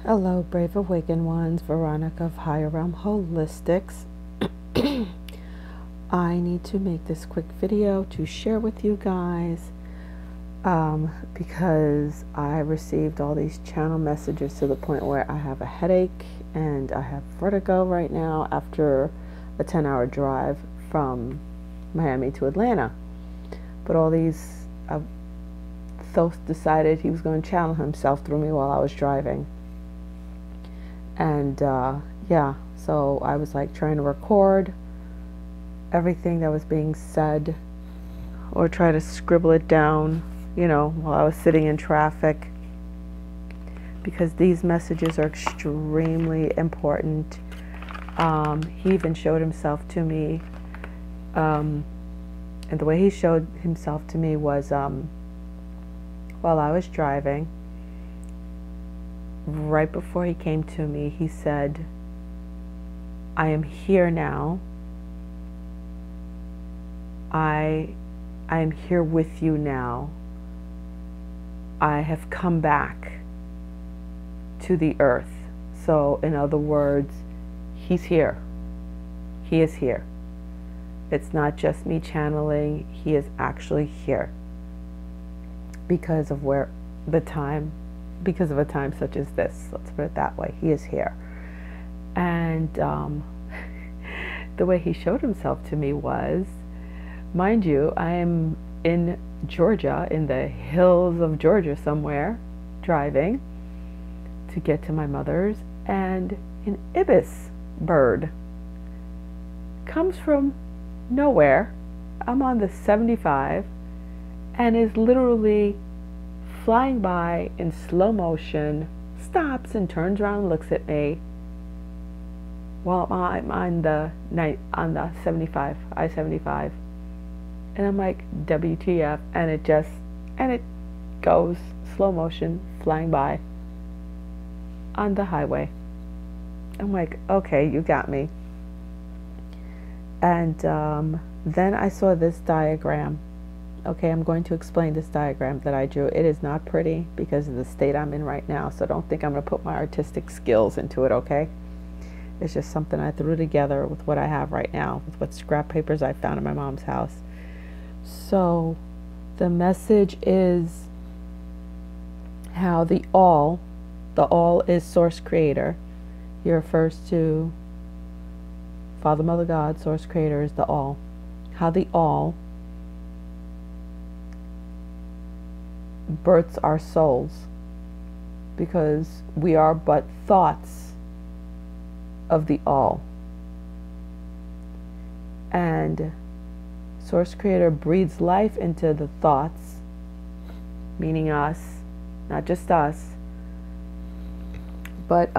Hello, brave awakened ones. Veronica of Higher Realm Holistics. I need to make this quick video to share with you guys because I received all these channel messages to the point where I have a headache and I have vertigo right now after a 10-hour drive from Miami to Atlanta. But all these Thoth decided he was going to channel himself through me while I was driving. And yeah, so I was like trying to record everything that was being said or try to scribble it down, you know, while I was sitting in traffic, because these messages are extremely important. He even showed himself to me, and the way he showed himself to me was while I was driving. Right before he came to me, he said, "I am here now. I am here with you now. I have come back to the earth." So in other words, he's here. He is here. It's not just me channeling. He is actually here because of because of a time such as this. Let's put it that way. He is here. And the way he showed himself to me was, mind you, I am in Georgia, in the hills of Georgia somewhere, driving to get to my mother's, and an ibis bird comes from nowhere. I'm on the 75 and is literally flying by in slow motion, stops and turns around and looks at me while I'm on the 75, I-75, and I'm like, WTF? And it goes slow motion flying by on the highway. I'm like, okay, you got me. And then I saw this diagram. Okay, I'm going to explain this diagram that I drew. It is not pretty because of the state I'm in right now, so don't think I'm going to put my artistic skills into it, okay? It's just something I threw together with what I have right now, with what scrap papers I found in my mom's house. So the message is how the all is Source Creator. He refers to Father, Mother, God. Source Creator is the all. How the all births our souls, because we are but thoughts of the all. And Source Creator breathes life into the thoughts, meaning us, not just us, but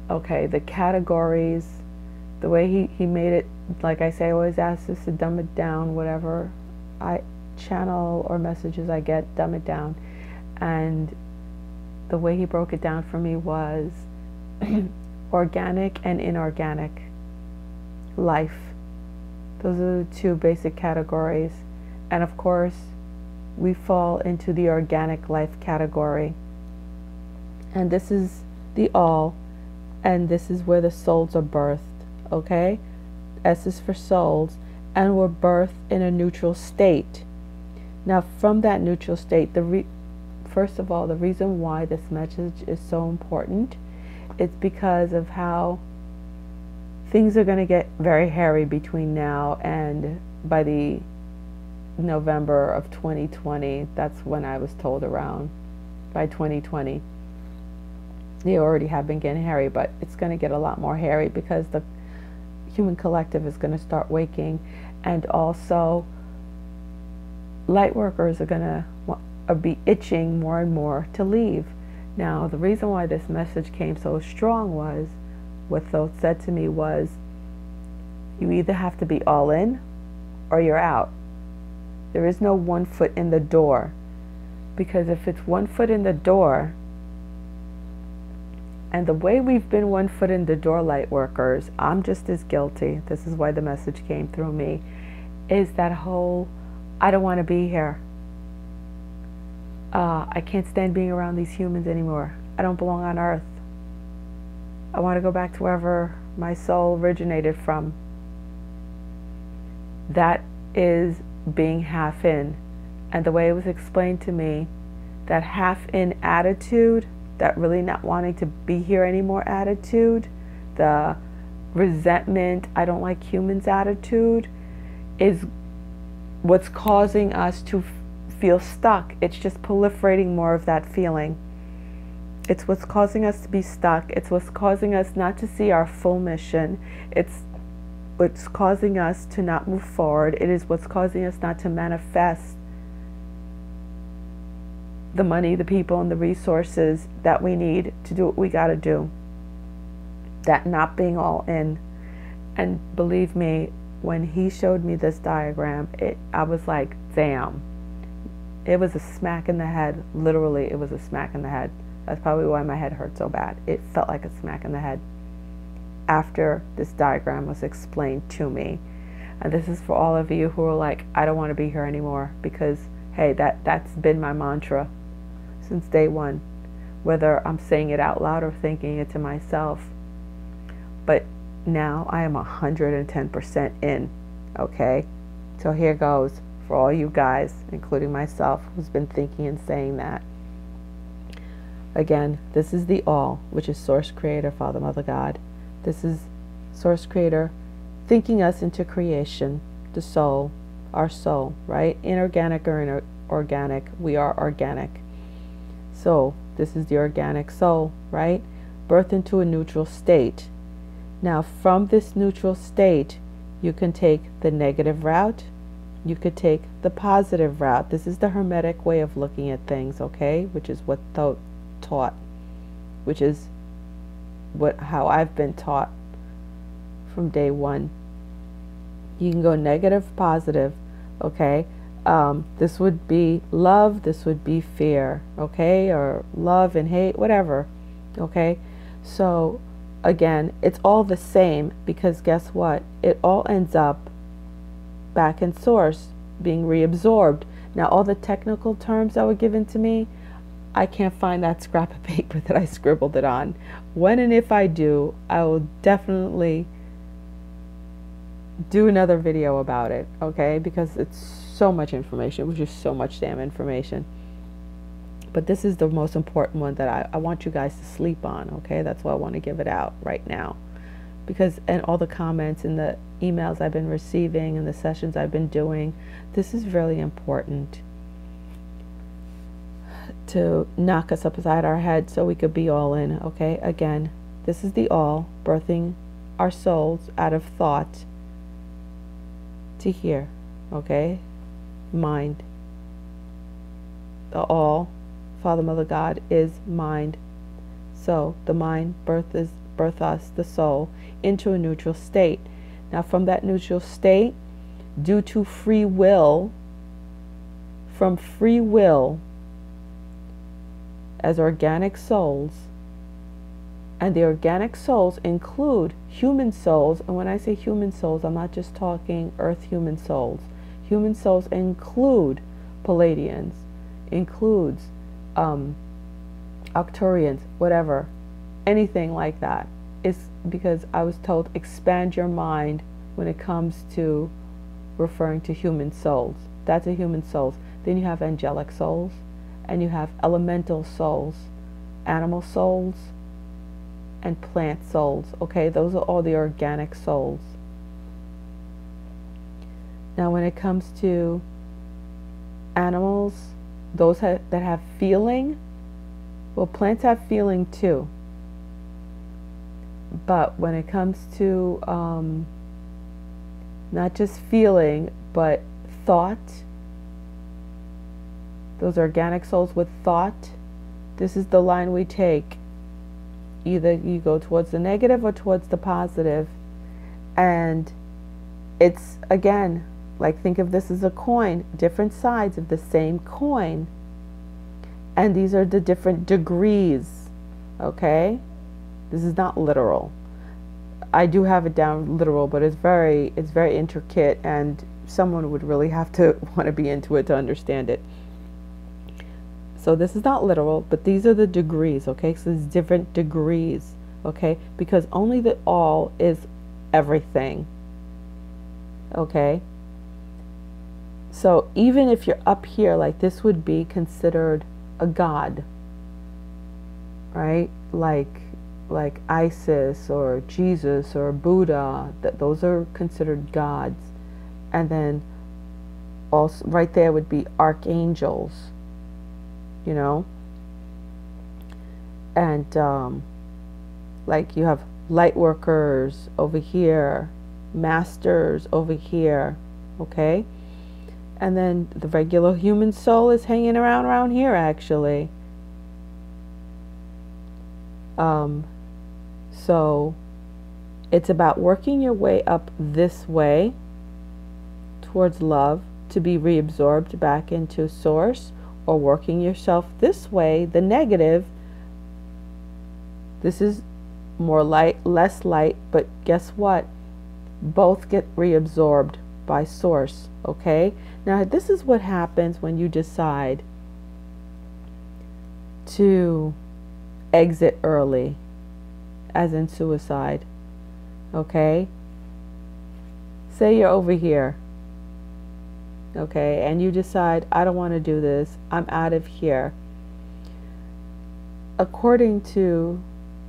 okay, the categories, the way he made it, like I say, I always ask us to dumb it down, whatever I channel or messages I get, dumb it down. And the way he broke it down for me was organic and inorganic life. Those are the two basic categories. And of course, we fall into the organic life category. And this is the all, and this is where the souls are birthed, okay? S is for souls, and we're birthed in a neutral state. Now, from that neutral state, first of all, the reason why this message is so important is because of how things are going to get very hairy between now and by the November of 2020. That's when I was told around, by 2020. They already have been getting hairy, but it's going to get a lot more hairy because the human collective is going to start waking, and also Lightworkers are going to be itching more and more to leave. Now, the reason why this message came so strong was, what Thoth said to me was, you either have to be all in or you're out. There is no 1 foot in the door, because if it's 1 foot in the door, and the way we've been 1 foot in the door, Lightworkers, I'm just as guilty. This is why the message came through me, is that whole, I don't want to be here. I can't stand being around these humans anymore. I don't belong on earth. I want to go back to wherever my soul originated from. That is being half in. And the way it was explained to me, that half in attitude, that really not wanting to be here anymore attitude, the resentment, I don't like humans attitude, is what's causing us to feel stuck. It's just proliferating more of that feeling. It's what's causing us to be stuck. It's what's causing us not to see our full mission. It's what's causing us to not move forward. It is what's causing us not to manifest the money, the people, and the resources that we need to do what we got to do. That not being all in. And believe me, when he showed me this diagram, I was like, damn. It was a smack in the head. Literally, it was a smack in the head. That's probably why my head hurt so bad. It felt like a smack in the head after this diagram was explained to me. And this is for all of you who are like, I don't want to be here anymore, because hey, that's been my mantra since day one, whether I'm saying it out loud or thinking it to myself. But now I am 110% in, okay? So here goes for all you guys, including myself, who's been thinking and saying that. Again, this is the all, which is Source Creator, Father, Mother, God. This is Source Creator thinking us into creation, the soul, our soul, right? Inorganic or organic, we are organic. So this is the organic soul, right? Birth into a neutral state. Now from this neutral state, you can take the negative route, you could take the positive route. This is the Hermetic way of looking at things, okay? Which is what Thoth taught, which is how I've been taught from day one. You can go negative, positive, okay? This would be love, this would be fear, okay? Or love and hate, whatever, okay? So again, it's all the same, because guess what? It all ends up back in source, being reabsorbed. Now all the technical terms that were given to me, I can't find that scrap of paper that I scribbled it on. When and if I do, I will definitely do another video about it, okay? Because it's so much information. It was just so much damn information. But this is the most important one that I want you guys to sleep on, okay? That's why I want to give it out right now. Because, and all the comments and the emails I've been receiving and the sessions I've been doing, this is really important to knock us upside our head so we could be all in, okay? Again, this is the all, birthing our souls out of thought to here, okay? Mind. The all, Father, Mother, God, is mind. So the mind birth us, the soul, into a neutral state. Now from that neutral state, due to free will, from free will, as organic souls, and the organic souls include human souls. And when I say human souls, I'm not just talking earth human souls. Human souls include Palladians, includes Arcturians, whatever, anything like that. It's because I was told expand your mind when it comes to referring to human souls. That's a human souls. Then you have angelic souls, and you have elemental souls, animal souls, and plant souls, okay? Those are all the organic souls. Now when it comes to animals, those that have feeling, well, plants have feeling too. But when it comes to not just feeling, but thought, those organic souls with thought, this is the line we take. Either you go towards the negative or towards the positive. And it's, again, like think of this as a coin, different sides of the same coin. And these are the different degrees, okay? This is not literal. I do have it down literal, but it's very intricate, and someone would really have to want to be into it to understand it. So this is not literal, but these are the degrees, okay? So there's different degrees, okay? Because only the all is everything, okay? So even if you're up here, like this would be considered a god, right? Like Isis or Jesus or Buddha, that those are considered gods. And then also right there would be archangels, you know, and like you have light workers over here, masters over here, okay? And then the regular human soul is hanging around here, actually. So it's about working your way up this way towards love to be reabsorbed back into source, or working yourself this way, the negative. This is more light, less light, but guess what? Both get reabsorbed by source, okay? Now this is what happens when you decide to exit early, as in suicide, okay? Say you're over here, okay, and you decide, I don't want to do this, I'm out of here. According to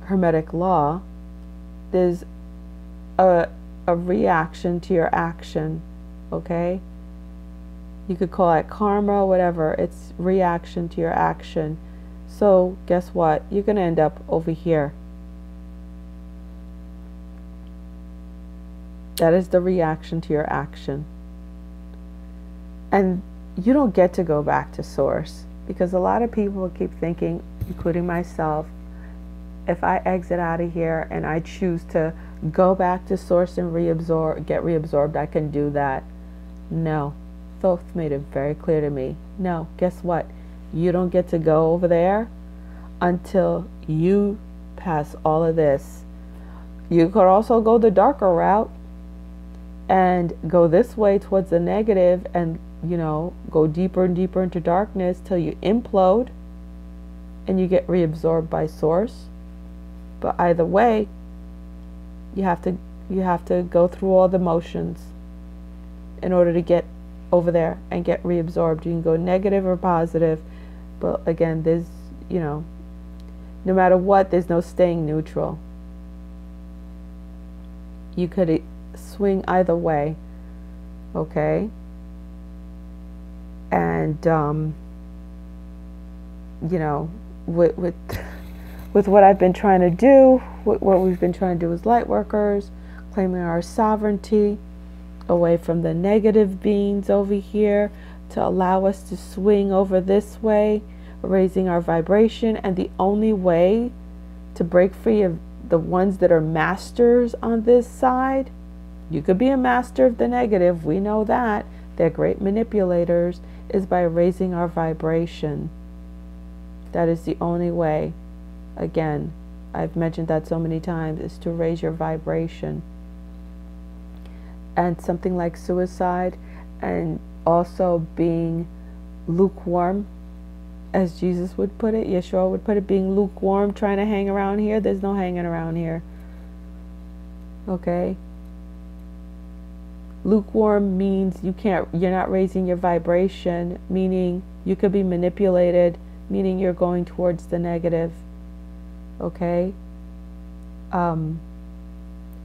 Hermetic law, there's a reaction to your action, okay? You could call it karma, whatever. It's reaction to your action. So guess what? You're going to end up over here. That is the reaction to your action. And you don't get to go back to source, because a lot of people keep thinking, including myself, if I exit out of here and I choose to go back to source and get reabsorbed, I can do that. No. Thoth made it very clear to me. No, guess what? You don't get to go over there until you pass all of this. You could also go the darker route and go this way towards the negative and, you know, go deeper and deeper into darkness till you implode and you get reabsorbed by source. But either way, you have to go through all the motions in order to get over there and get reabsorbed. You can go negative or positive, but again, there's, you know, no matter what, there's no staying neutral. You could swing either way, okay? And you know, with what I've been trying to do, what we've been trying to do as light workers, claiming our sovereignty away from the negative beings over here to allow us to swing over this way, raising our vibration. And the only way to break free of the ones that are masters on this side, you could be a master of the negative, we know that, they're great manipulators, is by raising our vibration. That is the only way. Again, I've mentioned that so many times, is to raise your vibration. And something like suicide, and also being lukewarm, as Jesus would put it, Yeshua would put it, being lukewarm, trying to hang around here. There's no hanging around here. Okay? Lukewarm means you're not raising your vibration, meaning you could be manipulated, meaning you're going towards the negative. Okay? And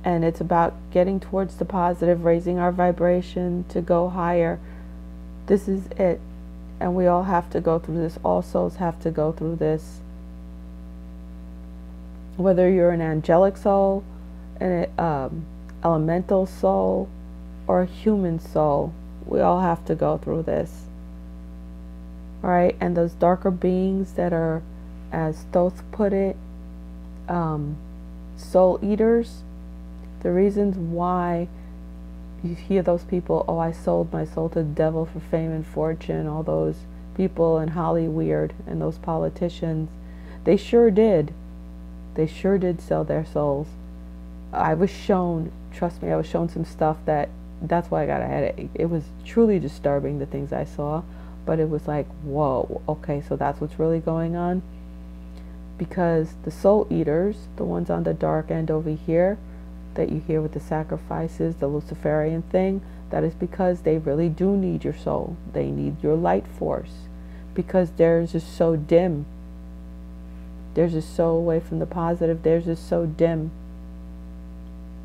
it's about getting towards the positive, raising our vibration to go higher. This is it. And we all have to go through this. All souls have to go through this. Whether you're an angelic soul, an elemental soul, or a human soul, we all have to go through this. All right? And those darker beings that are, as Thoth put it, soul eaters, the reasons why you hear those people, oh, I sold my soul to the devil for fame and fortune, all those people in Hollywood and those politicians, they sure did. They sure did sell their souls. I was shown, trust me, I was shown some stuff that's why I got a headache. It was truly disturbing, the things I saw but it was like, whoa, okay, so that's what's really going on. Because the soul eaters, the ones on the dark end over here that you hear with the sacrifices, the Luciferian thing, that is because they really do need your soul. They need your light force, because theirs is so dim. Theirs is so away from the positive. Theirs is so dim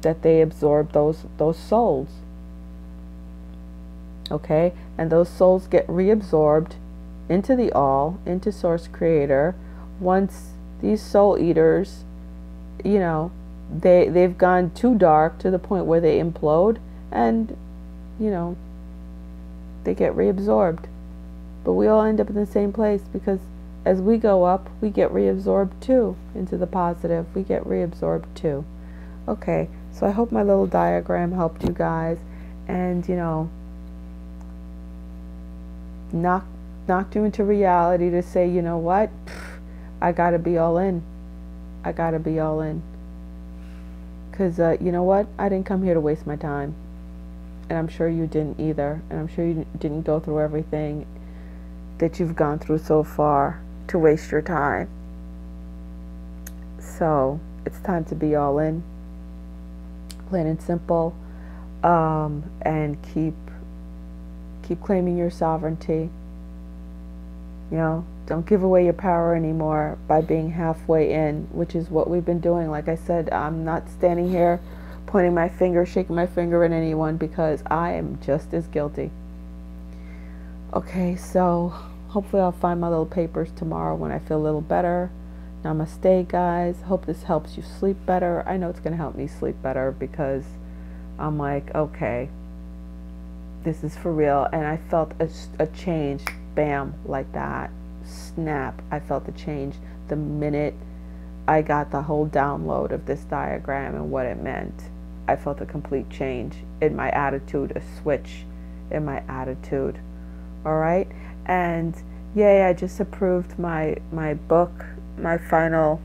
that they absorb those souls. Okay, and those souls get reabsorbed into the all, into Source Creator, once these soul eaters, you know, they've gone too dark to the point where they implode, and you know, they get reabsorbed. But we all end up in the same place, because as we go up, we get reabsorbed too into the positive. We get reabsorbed too. Okay, so I hope my little diagram helped you guys, and you know, knocked you into reality to say, you know what, I gotta be all in. I gotta be all in. Because you know what, I didn't come here to waste my time, and I'm sure you didn't either, and I'm sure you didn't go through everything that you've gone through so far to waste your time. So it's time to be all in, plain and simple, and keep claiming your sovereignty. You know, don't give away your power anymore by being halfway in, which is what we've been doing. Like I said, I'm not standing here pointing my finger, shaking my finger at anyone, because I am just as guilty. Okay, so hopefully I'll find my little papers tomorrow when I feel a little better. Namaste, guys. Hope this helps you sleep better. I know it's going to help me sleep better, because I'm like, okay, this is for real. And I felt a change, bam, like that. Snap. I felt the change the minute I got the whole download of this diagram and what it meant. I felt a complete change in my attitude, a switch in my attitude. All right. And yay, I just approved my book, my final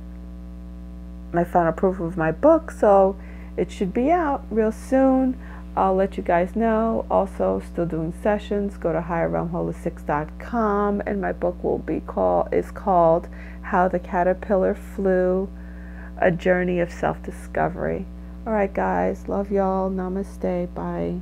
proof of my book, so it should be out real soon. I'll let you guys know. Also, still doing sessions. Go to higherrealmholistics.com, and my book is called How the Caterpillar Flew, A Journey of Self-Discovery. All right, guys. Love y'all. Namaste. Bye.